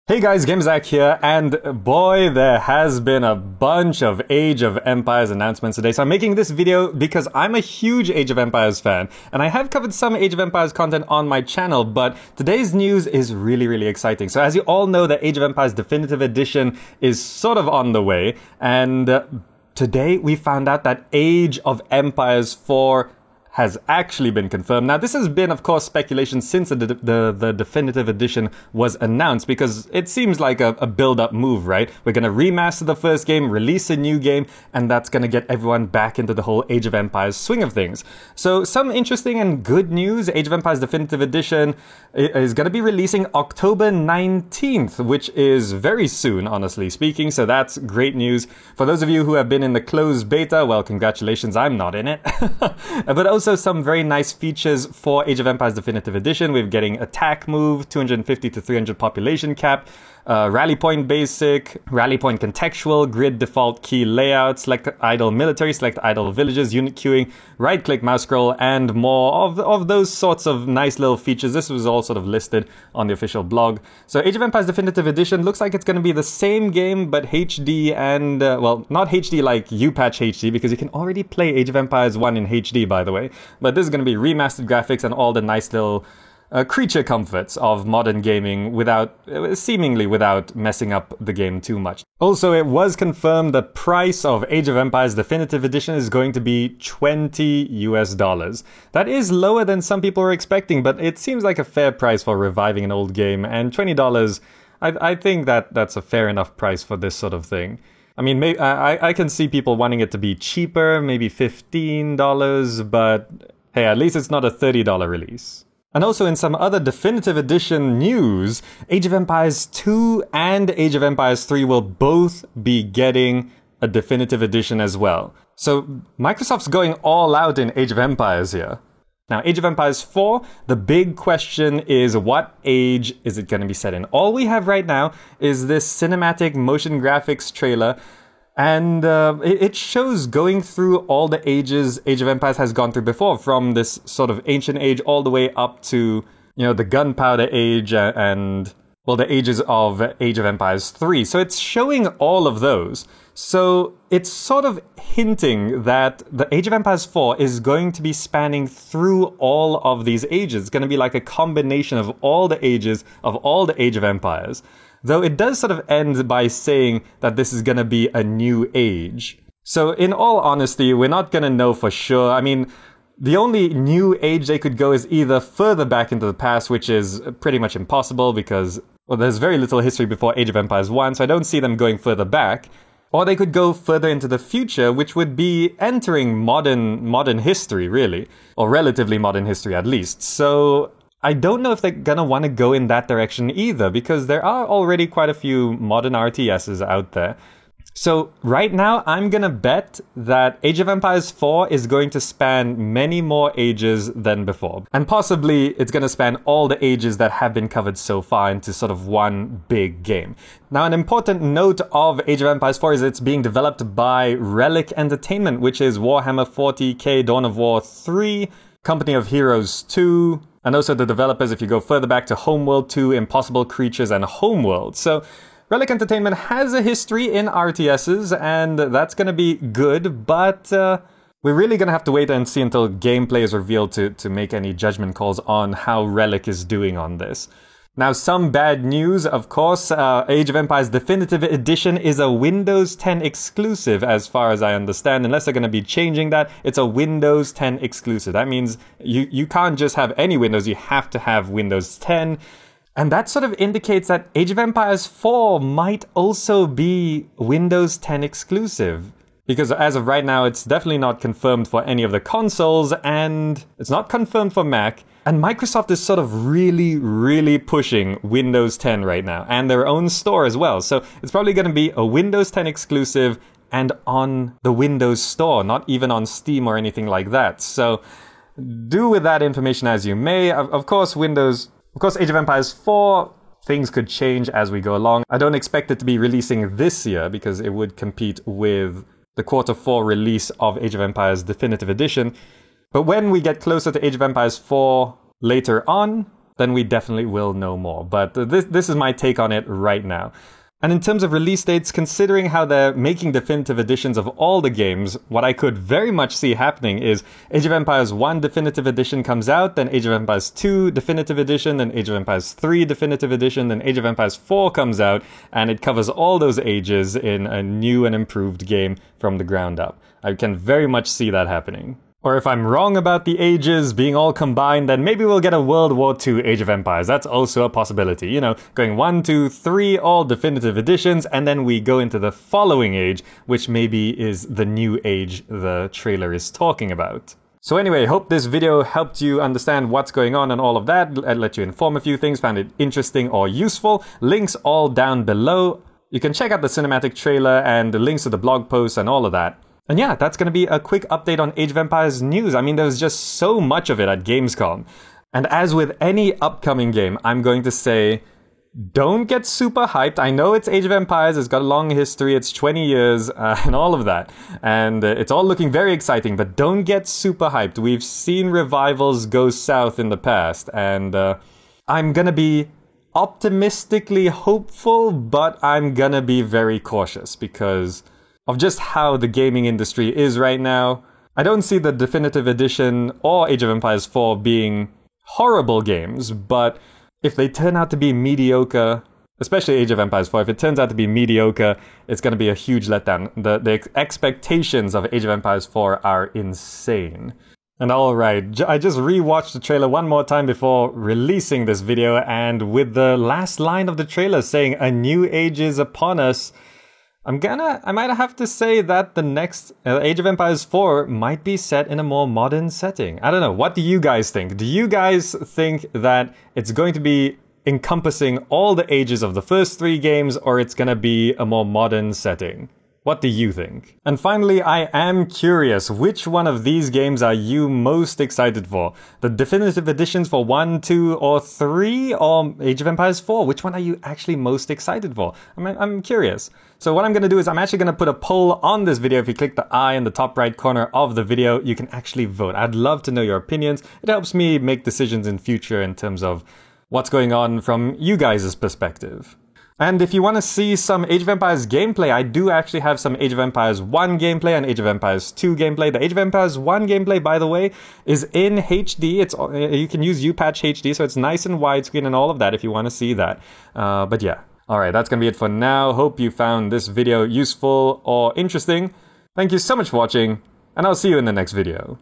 Hey guys, GameZack here, and boy, there has been a bunch of Age of Empires announcements today. So I'm making this video because I'm a huge Age of Empires fan, and I have covered some Age of Empires content on my channel, but today's news is really exciting. So as you all know, the Age of Empires Definitive Edition is sort of on the way, and today we found out that Age of Empires 4 has actually been confirmed. Now, this has been, of course, speculation since the definitive edition was announced, because it seems like a build-up move, right? We're going to remaster the first game, release a new game, and that's going to get everyone back into the whole Age of Empires swing of things. So, some interesting and good news. Age of Empires Definitive Edition is going to be releasing October 19th, which is very soon, honestly speaking, so that's great news. For those of you who have been in the closed beta, well, congratulations, I'm not in it. But also some very nice features for Age of Empires Definitive Edition. We're getting attack move, 250 to 300 population cap, rally point basic, rally point contextual, grid default key layout, select idle military, select idle villages, unit queuing, right click mouse scroll, and more of those sorts of nice little features. This was all sort of listed on the official blog. So Age of Empires Definitive Edition looks like it's going to be the same game, but HD and, well, not HD like UPatch HD, because you can already play Age of Empires 1 in HD, by the way. But this is going to be remastered graphics and all the nice little creature comforts of modern gaming seemingly without messing up the game too much. Also, it was confirmed the price of Age of Empires Definitive Edition is going to be $20 US. That is lower than some people were expecting, but it seems like a fair price for reviving an old game, and $20, I think that's a fair enough price for this sort of thing. I mean, I can see people wanting it to be cheaper, maybe $15, but hey, at least it's not a $30 release. And also in some other Definitive Edition news, Age of Empires 2 and Age of Empires 3 will both be getting a Definitive Edition as well. So Microsoft's going all out in Age of Empires here. Now, Age of Empires 4, the big question is, what age is it going to be set in? All we have right now is this cinematic motion graphics trailer, and it shows going through all the ages Age of Empires has gone through before, from this sort of ancient age all the way up to, you know, the gunpowder age and, well, the ages of Age of Empires 3. So it's showing all of those. So it's sort of hinting that the Age of Empires 4 is going to be spanning through all of these ages. It's going to be like a combination of all the ages of all the Age of Empires. Though it does sort of end by saying that this is going to be a new age. So in all honesty, we're not going to know for sure. I mean, the only new age they could go is either further back into the past, which is pretty much impossible because, well, there's very little history before Age of Empires 1, so I don't see them going further back. Or they could go further into the future, which would be entering modern history, really. Or relatively modern history, at least. So I don't know if they're gonna want to go in that direction either, because there are already quite a few modern RTSs out there. So right now, I'm gonna bet that Age of Empires 4 is going to span many more ages than before. And possibly it's gonna span all the ages that have been covered so far into sort of one big game. Now, an important note of Age of Empires 4 is it's being developed by Relic Entertainment, which is Warhammer 40k, Dawn of War 3, Company of Heroes 2, and also the developers, if you go further back, to Homeworld 2, Impossible Creatures, and Homeworld. So Relic Entertainment has a history in RTSs, and that's going to be good, but we're really going to have to wait and see until gameplay is revealed to make any judgment calls on how Relic is doing on this. Now, some bad news, of course. Age of Empires Definitive Edition is a Windows 10 exclusive, as far as I understand. Unless they're going to be changing that, it's a Windows 10 exclusive. That means you can't just have any Windows, you have to have Windows 10. And that sort of indicates that Age of Empires 4 might also be Windows 10 exclusive. Because as of right now, it's definitely not confirmed for any of the consoles, and it's not confirmed for Mac. And Microsoft is sort of really pushing Windows 10 right now, and their own store as well. So it's probably going to be a Windows 10 exclusive and on the Windows Store, not even on Steam or anything like that. So do with that information as you may. Of course, Age of Empires 4, things could change as we go along. I don't expect it to be releasing this year because it would compete with the Q4 release of Age of Empires Definitive Edition. But when we get closer to Age of Empires 4 later on, then we definitely will know more. But this is my take on it right now. And in terms of release dates, considering how they're making definitive editions of all the games, what I could very much see happening is Age of Empires 1 Definitive Edition comes out, then Age of Empires 2 Definitive Edition, then Age of Empires 3 Definitive Edition, then Age of Empires 4 comes out, and it covers all those ages in a new and improved game from the ground up. I can very much see that happening. Or if I'm wrong about the ages being all combined, then maybe we'll get a World War II Age of Empires. That's also a possibility. You know, going 1, 2, 3, all definitive editions, and then we go into the following age, which maybe is the new age the trailer is talking about. So anyway, hope this video helped you understand what's going on and all of that, and let you inform a few things, found it interesting or useful. Links all down below. You can check out the cinematic trailer and the links to the blog posts and all of that. And yeah, that's going to be a quick update on Age of Empires news. I mean, there's just so much of it at Gamescom. And as with any upcoming game, I'm going to say, don't get super hyped. I know it's Age of Empires, it's got a long history, it's 20 years, and all of that. And it's all looking very exciting, but don't get super hyped. We've seen revivals go south in the past, and I'm going to be optimistically hopeful, but I'm going to be very cautious because of just how the gaming industry is right now. I don't see the Definitive Edition or Age of Empires 4 being horrible games, but if they turn out to be mediocre, especially Age of Empires 4, if it turns out to be mediocre, it's going to be a huge letdown. The expectations of Age of Empires 4 are insane. And alright, I just rewatched the trailer one more time before releasing this video, and with the last line of the trailer saying, "A new age is upon us," I might have to say that the next Age of Empires 4 might be set in a more modern setting. I don't know. What do you guys think? Do you guys think that it's going to be encompassing all the ages of the first 3 games, or it's going to be a more modern setting? What do you think? And finally, I am curious, which one of these games are you most excited for? The definitive editions for 1, 2, or 3, or Age of Empires 4? Which one are you actually most excited for? I'm curious. So what I'm going to do is I'm actually going to put a poll on this video. If you click the I in the top right corner of the video, you can actually vote. I'd love to know your opinions. It helps me make decisions in future in terms of what's going on from you guys' perspective. And if you want to see some Age of Empires gameplay, I do actually have some Age of Empires 1 gameplay and Age of Empires 2 gameplay. The Age of Empires 1 gameplay, by the way, is in HD. You can use UPatch HD, so it's nice and widescreen and all of that if you want to see that. But yeah. Alright, that's going to be it for now. Hope you found this video useful or interesting. Thank you so much for watching, and I'll see you in the next video.